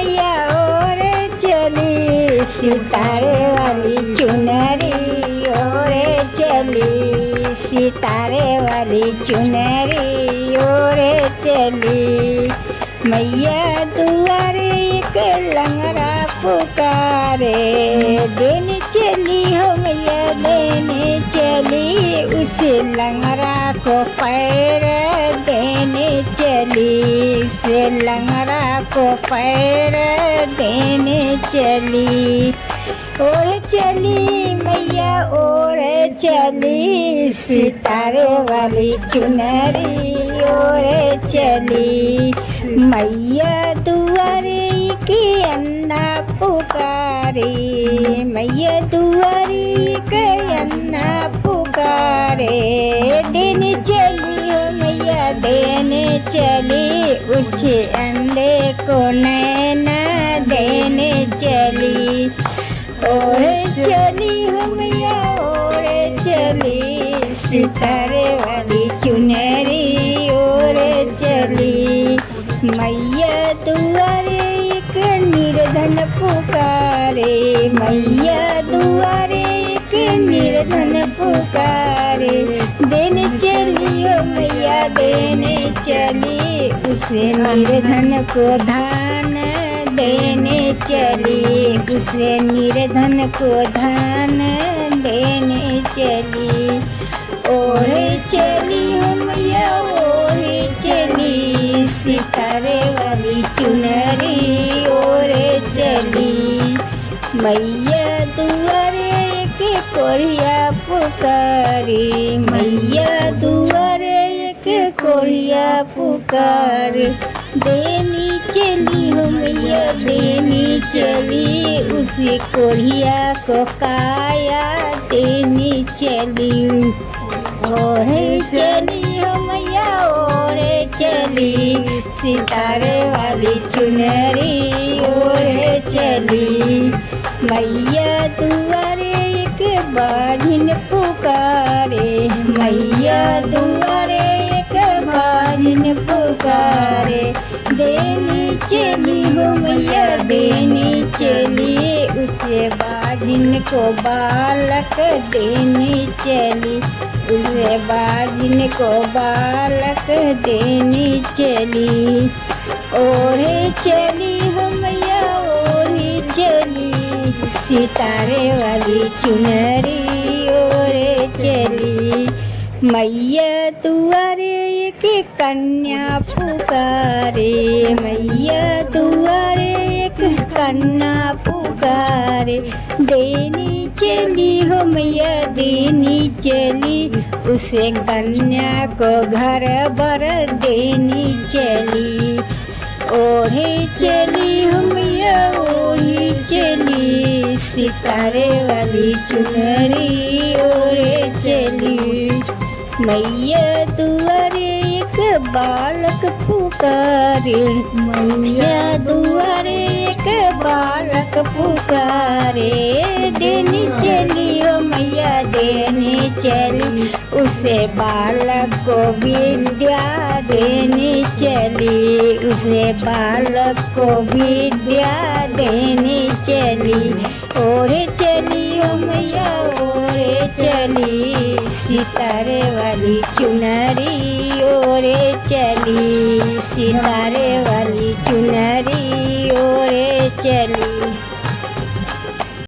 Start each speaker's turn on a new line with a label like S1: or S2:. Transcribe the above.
S1: मैया और चली, सितारे वाली चुनरी और चली, सितारे वाली चुनरी और चली। मैया दुआरे एक लंगड़ा पुकारे, देने चली हो मैया देने चली, उस लंगड़ा को पैर देने चली, उस लंगड़ा को पैर देने चली। और चली मैया और चली, सितारे वाली चुनरी और चली। मैया दुआरे के अन्ना पुकारे, मैया दुआरे के अन्ना पुकारे, देने चली हो मैया देने चली, उस अंडे को नैना देने चली। और चली हो मैया और चली, सितारे वाली चुनरी और चली। मैया दुआरे एक निर्धन पुकारे, मैया दुआरे एक निर्धन पुकारे, देने चली हो मैया देने चली, उसे निर्धन को धान देने चली, उसे निर्धन को धान देने चली। और चली हो मैया और चली, सितारे वाली चुनरी और चली। मैया दुआरे के कोरिया पुकारे, मैया दुआरे के कोरिया पुकारे, देनी चली हो मैया देनी चली, उसी कोरिया को काया देनी चली। और चली हो मैया और चली, सितारे वाली चुनरी और चली। मैया दुआरे एक बाधिन पुकारे, मैया दुआरे एक बाधिन पुकारे, देनी चली हो मैया देनी चली, उसे बाधिन को बालक देनी चली, उसे बाधिन को बालक देनी चली। और चली हो मैया और चली, सितारे वाली चुनरी और चली। मैया दुआरे एक कन्या पुकारे, मैया दुआरे एक कन्या पुकारे, देनी चली हो मैया देनी चली, उसे कन्या को घर बर देनी चली। ओढ़े चली हो मैया ओढ़े चली, सितारे वाली चुनरी ओढ़े चली। मैया दुआरे एक बालक पुकारे, मैया दुआरे एक बालक पुकारे, देनी चली हो मैया देनी चली, उसे बालक को विद्या देनी चली, उसे बालक को विद्या देनी चली। ओढ़े चली हो मैया ओढ़े चली, सितारे वाली चुनरी ओढ़े चली, सितारे वाली चुनरी ओढ़े चली।